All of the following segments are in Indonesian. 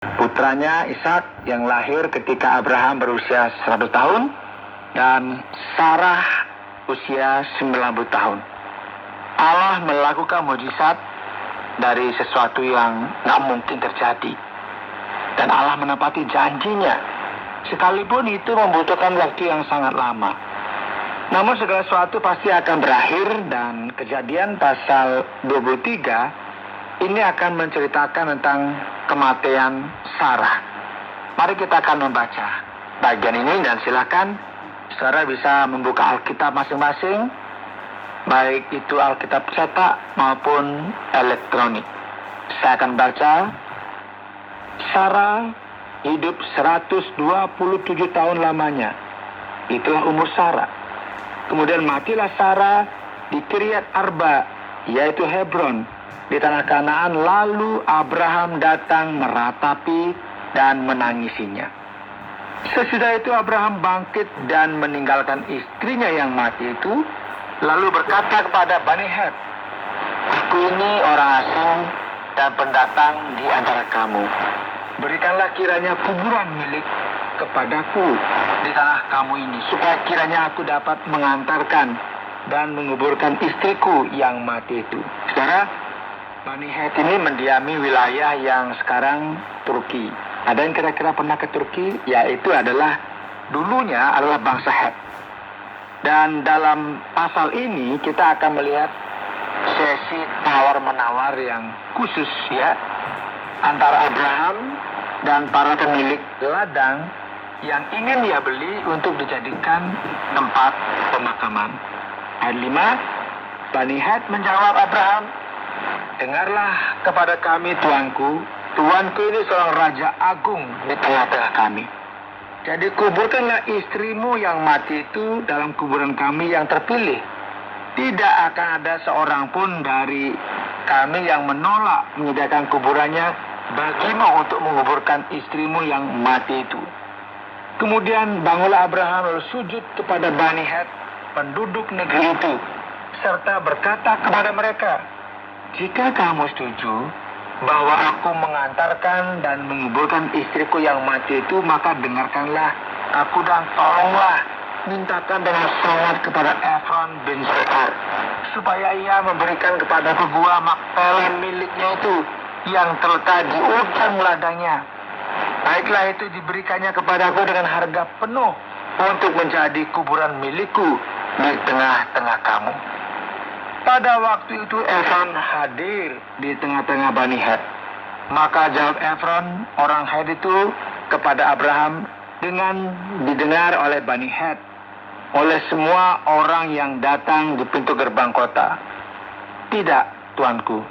putranya Ishak yang lahir ketika Abraham berusia 100 tahun dan Sarah usia 90 tahun. Allah melakukan mujizat dari sesuatu yang nggak mungkin terjadi. Dan Allah menepati janjinya, sekalipun itu membutuhkan waktu yang sangat lama. Namun segala sesuatu pasti akan berakhir, dan Kejadian pasal 23 ini akan menceritakan tentang kematian Sarah. Mari kita akan membaca bagian ini, dan silakan saudara bisa membuka Alkitab masing-masing, baik itu Alkitab cetak maupun elektronik. Saya akan baca. Sarah hidup 127 tahun lamanya. Itulah umur Sarah. Kemudian matilah Sarah di Kiryat Arba, yaitu Hebron, di tanah Kanaan. Lalu Abraham datang meratapi dan menangisinya. Sesudah itu Abraham bangkit dan meninggalkan istrinya yang mati itu, lalu berkata kepada Bani Het, "Aku ini orang asing dan pendatang di antara kamu. Berikanlah kiranya kuburan milik kepadaku di tanah kamu ini, supaya kiranya aku dapat mengantarkan dan menguburkan istriku yang mati itu." Saudara, Bani Het ini mendiami wilayah yang sekarang Turki. Ada yang kira-kira pernah ke Turki? Yaitu dulunya adalah bangsa Het. Dan dalam pasal ini kita akan melihat sesi tawar-menawar yang khusus antara Abraham dan para pemilik ladang yang ingin dia beli untuk dijadikan tempat pemakaman. Ayat 5, Bani Het menjawab Abraham, "Dengarlah kepada kami, tuanku. Tuanku ini seorang raja agung di tengah-tengah kami. Jadi kuburkanlah istrimu yang mati itu dalam kuburan kami yang terpilih. Tidak akan ada seorang pun dari kami yang menolak menyediakan kuburannya bagimu untuk menguburkan istrimu yang mati itu." Kemudian bangunlah Abraham lalu sujud kepada Bani Het, penduduk negeri itu, serta berkata kepada mereka, "Jika kamu setuju bahwa aku mengantarkan dan menguburkan istriku yang mati itu, maka dengarkanlah aku dan tolonglah mintakan dengan sangat kepada Efron bin Sohar, supaya ia memberikan kepadaku gua Makpelah miliknya itu yang terletak di ujung ladangnya. Baiklah itu diberikannya kepadaku dengan harga penuh untuk menjadi kuburan milikku di tengah-tengah kamu." Pada waktu itu Efron hadir di tengah-tengah Bani Het. Maka jawab Efron orang Het itu kepada Abraham dengan didengar oleh Bani Het, oleh semua orang yang datang di pintu gerbang kota. "Tidak, tuanku,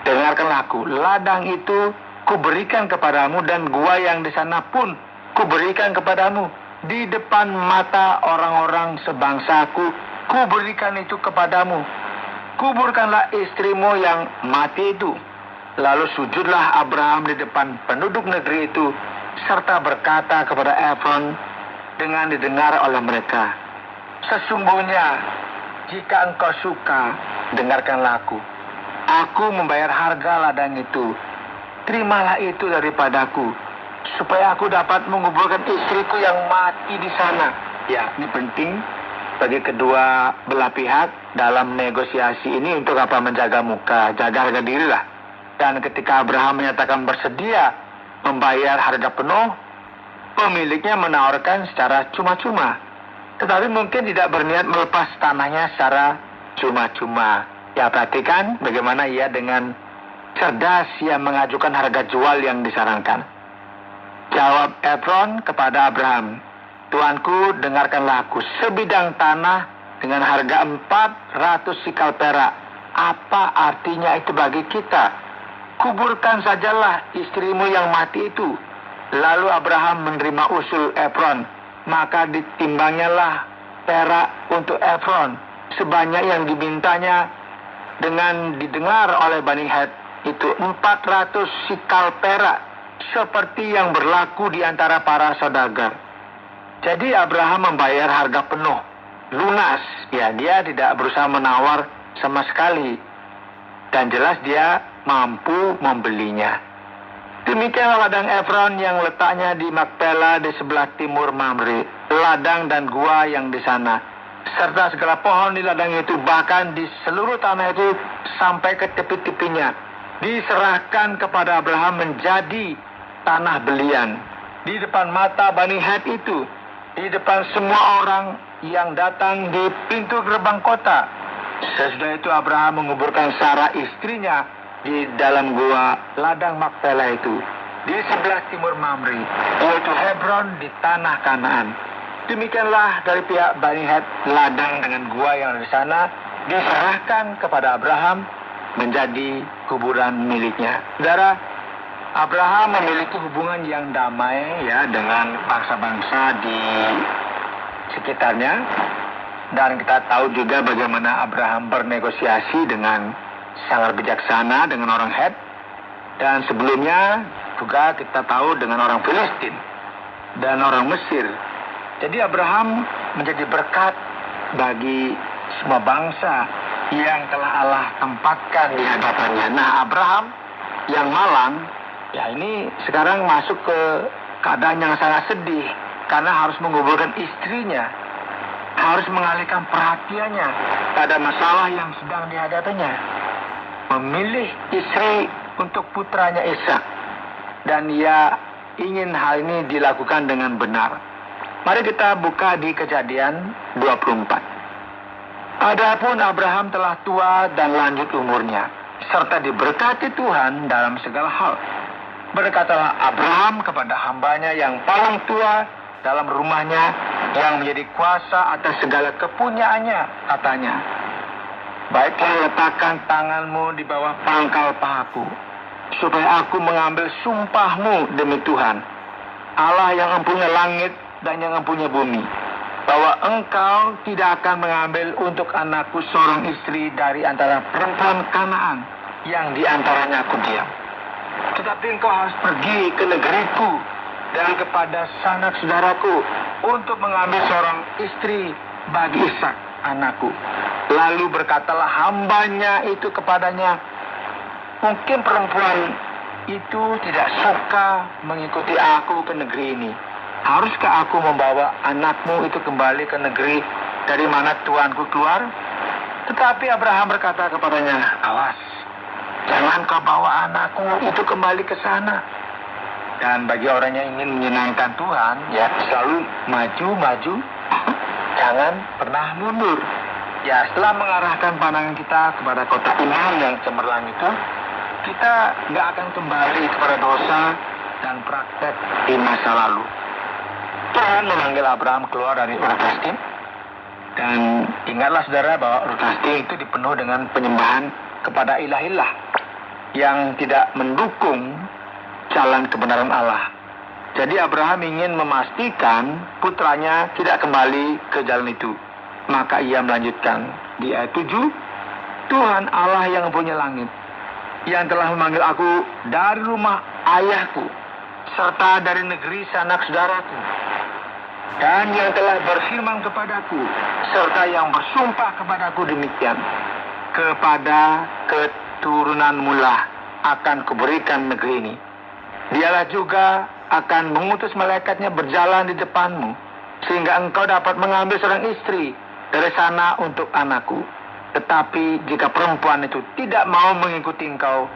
dengarkanlah aku. Ladang itu kuberikan kepadamu, dan gua yang di sana pun kuberikan kepadamu. Di depan mata orang-orang sebangsaku kuberikan itu kepadamu. Kuburkanlah istrimu yang mati itu." Lalu sujudlah Abraham di depan penduduk negeri itu, serta berkata kepada Efron dengan didengar oleh mereka, "Sesungguhnya jika engkau suka, dengarkanlah aku. Aku membayar harga ladang itu. Terimalah itu daripadaku, supaya aku dapat menguburkan istriku yang mati di sana." Ya, ini penting bagi kedua belah pihak dalam negosiasi ini untuk menjaga muka, jaga harga diri lah. Dan ketika Abraham menyatakan bersedia membayar harga penuh, pemiliknya menawarkan secara cuma-cuma, tetapi mungkin tidak berniat melepas tanahnya secara cuma-cuma. Ya, perhatikan bagaimana ia dengan cerdas ia mengajukan harga jual yang disarankan. Jawab Efron kepada Abraham, "Tuanku, dengarkanlah aku. Sebidang tanah dengan harga 400 sikal perak. Apa artinya itu bagi kita? Kuburkan sajalah istrimu yang mati itu." Lalu Abraham menerima usul Efron. Maka ditimbangnyalah perak untuk Efron sebanyak yang dimintanya. Dengan didengar oleh Bani Het itu 400 sikal perak, seperti yang berlaku di antara para saudagar. Jadi Abraham membayar harga penuh, lunas. Ya, dia tidak berusaha menawar sama sekali. Dan jelas dia mampu membelinya. Demikianlah ladang Efron yang letaknya di Makpela di sebelah timur Mamre, ladang dan gua yang di sana, serta segala pohon di ladang itu, bahkan di seluruh tanah itu sampai ke tepi-tepinya, diserahkan kepada Abraham menjadi tanah belian di depan mata Bani Het itu, di depan semua orang yang datang di pintu gerbang kota. Sesudah itu Abraham menguburkan Sarah istrinya di dalam gua ladang Makpela itu di sebelah timur Mamre, yaitu Hebron di tanah Kanaan. Demikianlah dari pihak Bani Het, ladang dengan gua yang ada di sana diserahkan kepada Abraham menjadi kuburan miliknya. Saudara, Abraham memiliki hubungan yang damai ya dengan bangsa-bangsa di sekitarnya, dan kita tahu juga bagaimana Abraham bernegosiasi dengan sangat bijaksana dengan orang Het, dan sebelumnya juga kita tahu dengan orang Filistin dan orang Mesir. Jadi Abraham menjadi berkat bagi semua bangsa yang telah Allah tempatkan di hadapannya. Nah, Abraham yang malang, ya ini sekarang masuk ke keadaan yang sangat sedih karena harus menguburkan istrinya, harus mengalihkan perhatiannya pada masalah yang sedang dihadapinya, memilih istri untuk putranya Ishak, dan ia ingin hal ini dilakukan dengan benar. Mari kita buka di Kejadian 24. Adapun Abraham telah tua dan lanjut umurnya, serta diberkati Tuhan dalam segala hal. Berkatalah Abraham kepada hambanya yang paling tua dalam rumahnya, yang menjadi kuasa atas segala kepunyaannya, katanya, baiklah letakkan tanganmu di bawah pangkal pahaku, supaya aku mengambil sumpahmu demi Tuhan, Allah yang mempunyai langit dan yang mempunyai bumi, bahwa engkau tidak akan mengambil untuk anakku seorang istri dari antara perempuan Kanaan yang di antaranya aku diam. Tetapi engkau harus pergi ke negeriku dan kepada sanak saudaraku untuk mengambil seorang istri bagi Ishak anakku. Lalu berkatalah hambanya itu kepadanya, mungkin perempuan itu tidak suka mengikuti aku ke negeri ini. Haruskah aku membawa anakmu itu kembali ke negeri dari mana tuanku keluar? Tetapi Abraham berkata kepadanya, awas, jangan kau bawa anakku itu kembali ke sana. Dan bagi orang yang ingin menyenangkan Tuhan, ya selalu maju, jangan pernah mundur. Ya, setelah mengarahkan pandangan kita kepada kota iman yang cemerlang itu, kita nggak akan kembali kepada dosa dan praktek di masa lalu. Tuhan memanggil Abraham keluar dari Ur Kasdim, dan ingatlah saudara bahwa Ur Kasdim itu dipenuhi dengan penyembahan kepada ilah-ilah yang tidak mendukung jalan kebenaran Allah. Jadi Abraham ingin memastikan putranya tidak kembali ke jalan itu. Maka ia melanjutkan di ayat 7, Tuhan Allah yang mempunyai langit, yang telah memanggil aku dari rumah ayahku, serta dari negeri sanak saudaraku, dan yang telah berfirman kepadaku, serta yang bersumpah kepadaku demikian, kepada keturunanmu lah akan kuberikan negeri ini. Dialah juga akan mengutus malaikatnya berjalan di depanmu, sehingga engkau dapat mengambil seorang istri dari sana untuk anakku. Tetapi jika perempuan itu tidak mau mengikuti engkau,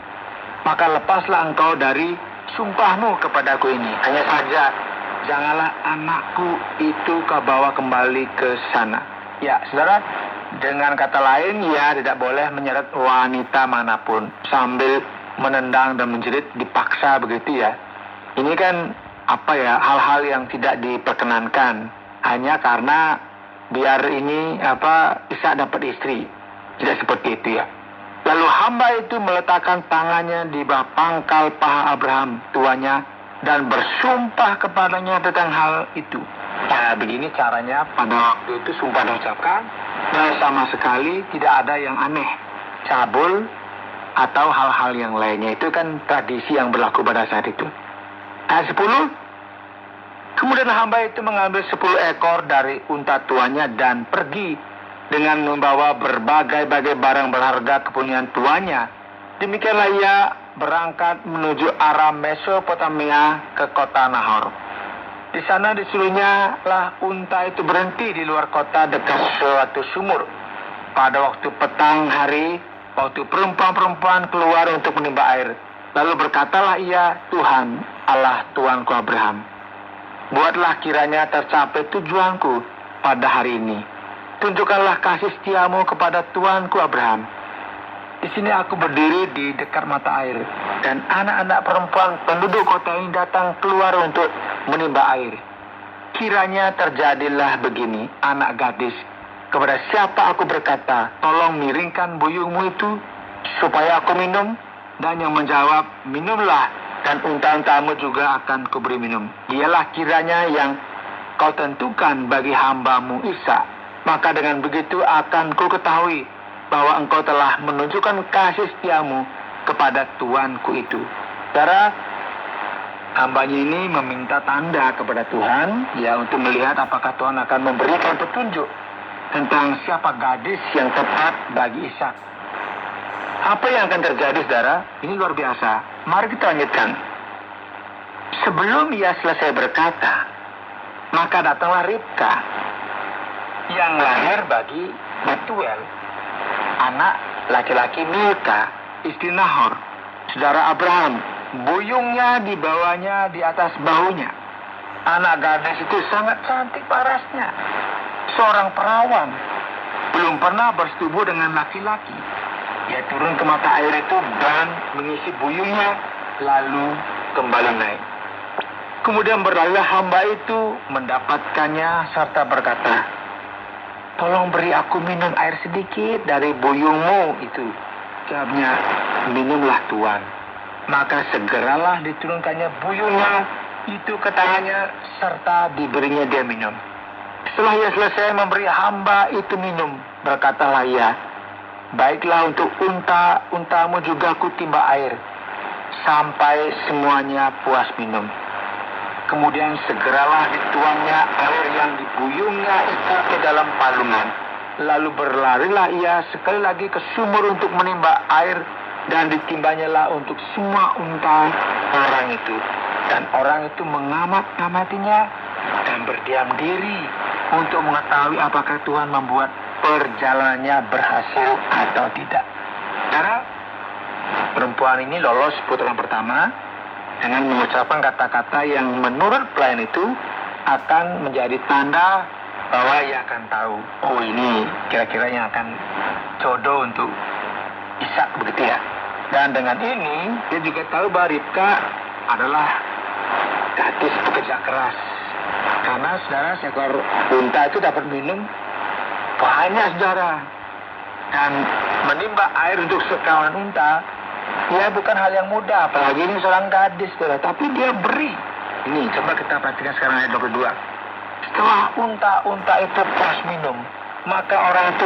maka lepaslah engkau dari sumpahmu kepadaku ini. Hanya saja janganlah anakku itu kau bawa kembali ke sana. Ya, saudara, dengan kata lain, ya tidak boleh menyeret wanita manapun sambil menendang dan menjerit dipaksa begitu ya. Ini kan hal-hal yang tidak diperkenankan hanya karena biar ini bisa dapat istri. Tidak seperti itu ya. Lalu hamba itu meletakkan tangannya di bawah pangkal paha Abraham tuanya dan bersumpah kepadanya tentang hal itu. Nah, begini caranya pada waktu itu sumpah diucapkan, dan sama sekali tidak ada yang aneh, cabul atau hal-hal yang lainnya. Itu kan tradisi yang berlaku pada saat itu. Ayat 10, kemudian hamba itu mengambil 10 ekor dari unta tuannya dan pergi dengan membawa berbagai-bagai barang berharga kepunyaan tuannya. Demikianlah ia berangkat menuju arah Mesopotamia ke kota Nahor. Di sana disuruhnya lah unta itu berhenti di luar kota dekat suatu sumur. Pada waktu petang hari, waktu perempuan-perempuan keluar untuk menimba air. Lalu berkatalah ia, Tuhan, Allah Tuanku Abraham, buatlah kiranya tercapai tujuanku pada hari ini. Tunjukkanlah kasih setiamu kepada Tuanku Abraham. Di sini aku berdiri di dekat mata air, dan anak-anak perempuan penduduk kota ini datang keluar untuk menimba air. Kiranya terjadilah begini, anak gadis, kepada siapa aku berkata, tolong miringkan buyungmu itu, supaya aku minum, dan yang menjawab, minumlah, dan unta-untamu juga akan kuberi minum. Dialah kiranya yang kau tentukan bagi hambamu Ishak. Maka dengan begitu akan ku ketahui bahwa engkau telah menunjukkan kasih setiamu kepada tuanku itu. Saudara, hambanya ini meminta tanda kepada Tuhan, ya, untuk melihat apakah Tuhan akan memberikan petunjuk tentang siapa gadis yang tepat bagi Ishak. Apa yang akan terjadi, saudara? Ini luar biasa. Mari kita lanjutkan. Sebelum ia selesai berkata, maka datanglah Ribka yang lahir bagi Betuel, anak laki-laki Milka, istri Nahor, saudara Abraham. Buyungnya dibawanya di atas bahunya. Anak gadis itu sangat cantik parasnya, seorang perawan, belum pernah bersetubuh dengan laki-laki. Ia turun ke mata air itu dan mengisi buyungnya, lalu kembali naik. Kemudian berlalulah hamba itu mendapatkannya serta berkata, tolong beri aku minum air sedikit dari buyungmu itu. Jawabnya, minumlah Tuan. Maka segeralah diturunkannya buyungnya itu ke tangannya serta diberinya dia minum. Setelah ia selesai memberi hamba itu minum, berkatalah ia, baiklah, untuk unta-untamu juga ku timba air, sampai semuanya puas minum. Kemudian segeralah dituangnya air yang dibuyungnya itu ke dalam palungan. Lalu berlarilah ia sekali lagi ke sumur untuk menimba air, dan ditimbanya lah untuk semua unta orang itu. Dan orang itu mengamat-ngamatinya dan berdiam diri untuk mengetahui apakah Tuhan membuat perjalanannya berhasil atau tidak. Karena perempuan ini lolos putaran pertama dengan mengucapkan kata-kata yang menurut pelayan itu akan menjadi tanda bahwa ia akan tahu, oh ini kira-kira yang akan jodoh untuk Ishak, begitu ya. Dan dengan ini dia juga tahu bahwa Ribka adalah gadis pekerja keras. Karena saudara, seekor unta itu dapat minum banyak, saudara. Dan menimba air untuk sekawan unta, ya bukan hal yang mudah, apalagi ini seorang gadis, saudara. Tapi dia beri. Ini coba kita perhatikan sekarang ayat 22. Setelah unta-unta itu puas minum, maka orang itu